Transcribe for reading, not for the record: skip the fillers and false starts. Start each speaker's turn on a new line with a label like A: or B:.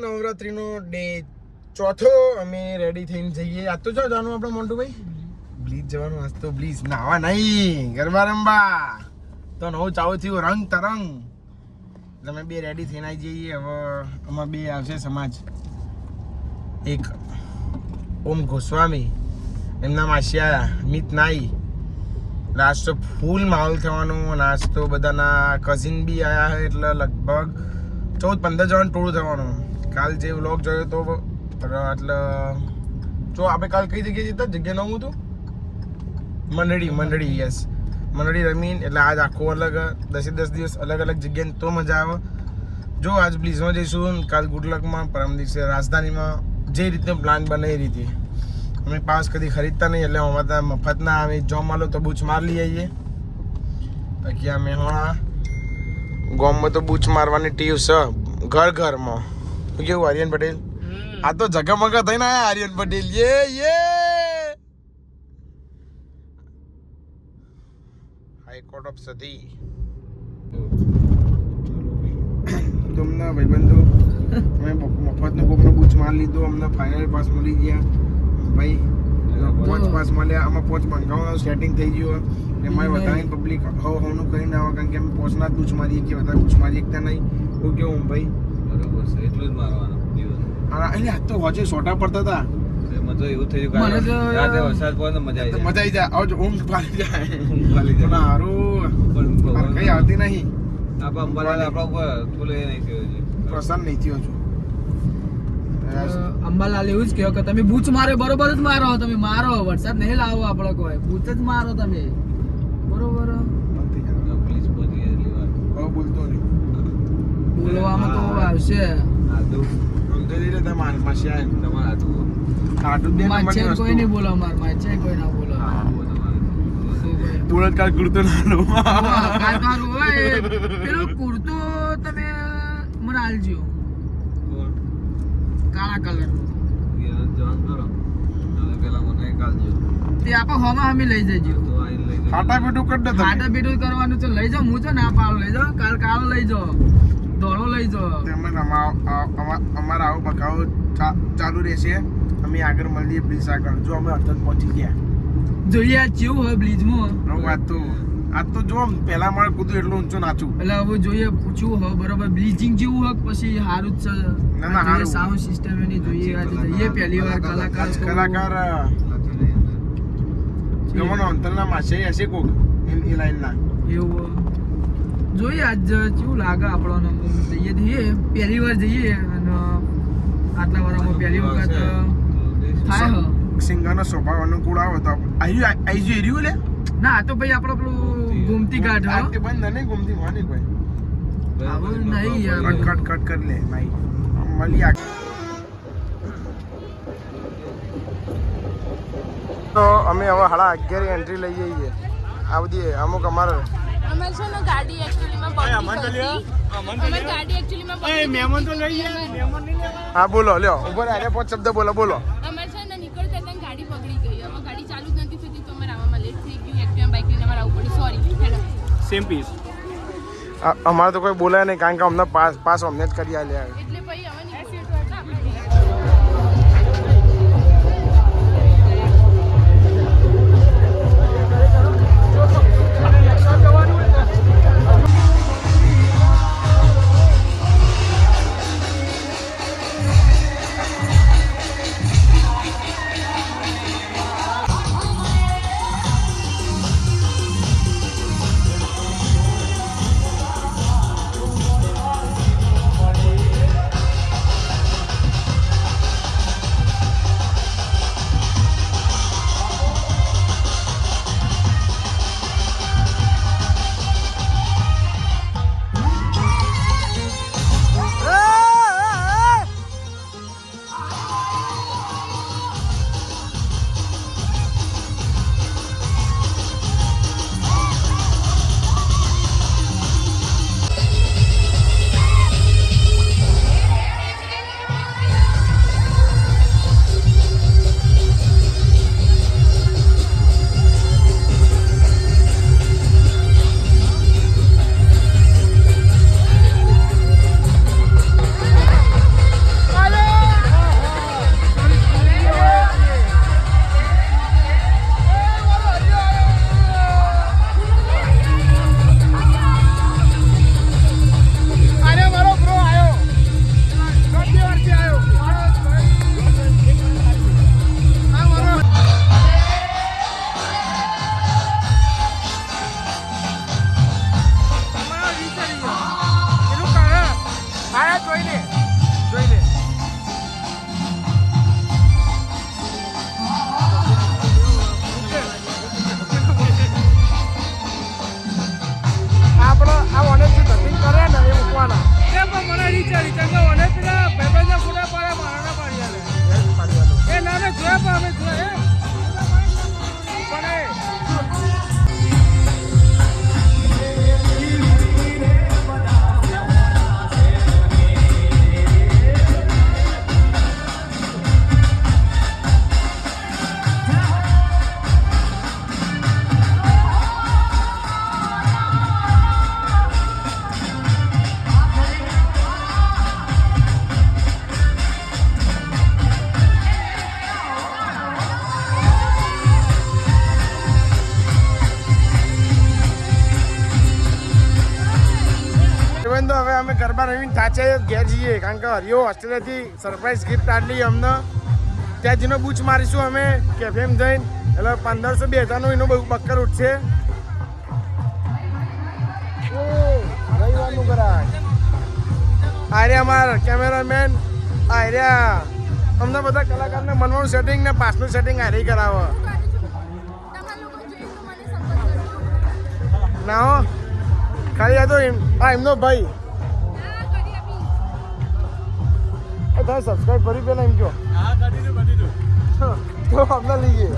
A: નવરાત્રીનો day ચોથો અમે ready થઈને જઈએ. આજ તો જો જવાનું આપણે મોન્ટુભાઈ બ્લીચ જવાનું. આજ તો બ્લીચ નાવા નહીં ગરબા રમવા. તો નવું ચાલુ થયું રંગ તરંગ. તમે બે રેડી થઈને આવી જઈએ. હવે આમાં બે આવશે સમાજ. એક ઓમ ગોસ્વામી એમના માસિયા મિત નાઈ. આજ તો ફૂલ માહોલ થવાનો. આજ તો બધાના કઝિન બી આવ્યા છે એટલે લગભગ 14-15 જવાનું ટોળું થવાનું. કાલ જે વ્લોગ જોયો તો એટલે જો આપણે કાલ કઈ જગ્યાએ જતા જગ્યા નવું હતું મંડળી યસ મંડળી રમીન. એટલે આજ આખો અલગ 10 દિવસ અલગ અલગ જગ્યાએ તો મજા આવે. જો આજ બ્લીઝમાં જઈશું, કાલ ગુડલકમાં, પરમ દિવસે રાજધાનીમાં. જે રીતનો પ્લાન બને એ રીતે. અમે પાસ કદી ખરીદતા નહીં એટલે અમારા મફતના અમે જોબ માલો તો બૂચ માર લઈ આવીએ. બાકી અમે હમણાં ગામમાં તો બૂચ મારવાની ટીવ છે ઘરમાં. શું કેવું આર્યન પટેલ? આ તો જગમગા થઈને આયા આર્યન પટેલ. હાઈકોર્ટ ઓફ સતી. તમને ભાઈબંધો અમે મફતનો કોકનો બૂચ માર લીધો. અમને ફાઇનલ પાસ મળી ગયા ભાઈ. પોચ પાસ મળ્યા. આમાં પોચ મંગાવવાનું સેટિંગ થઈ ગયું. એમાં વધારે પબ્લિક હવનું કરીને આવે કારણ કે અમે પોચના જ બૂચ મારીએ કે વધારે બૂચ મારી એકતા નહીં. હું કેવું ભાઈ
B: બરોબર છે એટલું જ મારવાનું.
A: અહીંયા તો હોજે સોટા પડતા હતા.
B: મજો એવું થઈ ગયું રાતે વરસાદ પડે તો મજા આવી
A: જાય. આવજો ઊંઘ પાલી જાય. હારું કઈ આવતી નહીં.
B: આપણા અંબાલાલ આપણા ઉપર થોડું એ નહીં થયું છે.
A: પ્રસન્ન નહીં થયો છું.
C: અંબાલાલ એવું જ કહ્યો કે તમે બૂચ મારો બરોબર જ મારો. તમે મારો વરસાદ નહીં લાવો આપણે કોઈ બૂચ જ મારો તમે બરોબર.
B: પ્લીઝ પહોંચી એટલી વાર
A: બોલતો નહીં.
C: બોલવામાં તો આવશે. કોઈ નહીં બોલો. મારે કોઈ ના બોલો.
A: કાલ કુર્તો
C: પેલો કુર્તો તમે મને આલજો કાળા કલર તે આપો હમા હમી લઈ જજો.
A: ફાટા બેટું કરી દે.
C: ફાટા બેટું કરવાનું તો લઈ જાઓ. હું તો ના પાડો લઈ જાઓ. કાળો લઈ જાઓ. દોડો લઈ જાઓ.
A: અમારા આવો બકાવો ચાલુ રહેશે. અમે આગળ મળીએ બ્લીચ આગળ. જો અમે અડધો પહોંચી ગયા.
C: જોઈએ આ કેવું હોય બ્લીચમાં.
A: આજ તો જો પહેલા મારે કૂદું એટલું ઊંચું નાચું.
C: એટલે હવે જોઈએ પૂછવું હોય બરોબર બ્લીચિંગ જેવું હોય પછી સારું જ છે.
A: ના
C: સાઉન્ડ સિસ્ટમ એની જોઈએ. આજે જઈએ પહેલી વાર કલાકાર
A: ગમનો અંતરના માસે હશે કોક એ લાઈનના.
C: એવું જોઈએ આજ કેવું લાગે આપણને. જઈએ પહેલી વાર જઈએ અને આટલા વારમાં પહેલી વખત થાય હ.
A: સિંગરનો સ્વભાવ અનુકૂળ આવે તો આઈ રહ્યું લે.
C: ના આ તો ભાઈ આપણો પેલું ગોમતી ઘાટ હા
A: તે બંધ નહીં ગોમતી માની કોઈ
C: આવું નહીં યાર.
A: કટ કર લે ભાઈ મળી આ. તો અમે હવે 11:30 એન્ટ્રી લઈ જઈએ. આ બધી અમુક અમારે
D: અમાર છે ને ગાડી એક્ચ્યુઅલીમાં પબ્લિક હતી. અમાર ગાડી એક્ચ્યુઅલીમાં પબ્લિક
A: મહેમાન તો લઈ ગયા. મહેમાન નહીં લેવા. હા બોલો લ્યો ઉપર આને 5 શબ્દ બોલો.
D: અમાર છે ને નીકળતા હતા ગાડી પકડી ગઈ. હવે ગાડી ચાલુ જ નથી થતી તો અમારે આવવામાં લેટ થઈ ગયું. એક્ટિવા બાઇક લઈને અમારે આવવું પડ્યું. સોરી હેડો
A: સેમ પીસ. અમારે તો કોઈ બોલાય નહીં કારણ કે અમને પાસ અમને જ કરી આલ્યા.
D: એટલે પછી અમે નીકળ્યા.
A: જોઈ લે આપણો આ ઓનેસ્ટલી ધતિંગ કરે ને એ મૂકવાના
C: એ પણ મને રીચા મને પેલા ભાઈબંધના ફોટા પાડે મારાના પાડી આલે એ ના ના જોયા પણ અમે જોયા પણ એ
A: તો હવે અમે ગરબા રમીને થાચે ઘેર જઈએ કારણ કે હરિયો હોસ્ટેલેથી સરપ્રાઈઝ ગિફ્ટ આટલી અમને ત્યાં જેનો બૂચ મારીશું અમે કેફેમ જઈને એટલે 1500-2000 એનો બહુ બક્કર ઉઠશે રવિવારનું કરાય આર્યા અમારા કેમેરામેન આર્યા અમને બધા કલાકારને મનવાનું સેટિંગ ને પાસનું સેટિંગ આરી કરાવે ના હો ખાલી આ તો એમનો ભાઈ તમે સબસ્ક્રાઈબ કરી પેલા એમ કહો
B: હા કરી દીધું
A: તો અમને લઈએ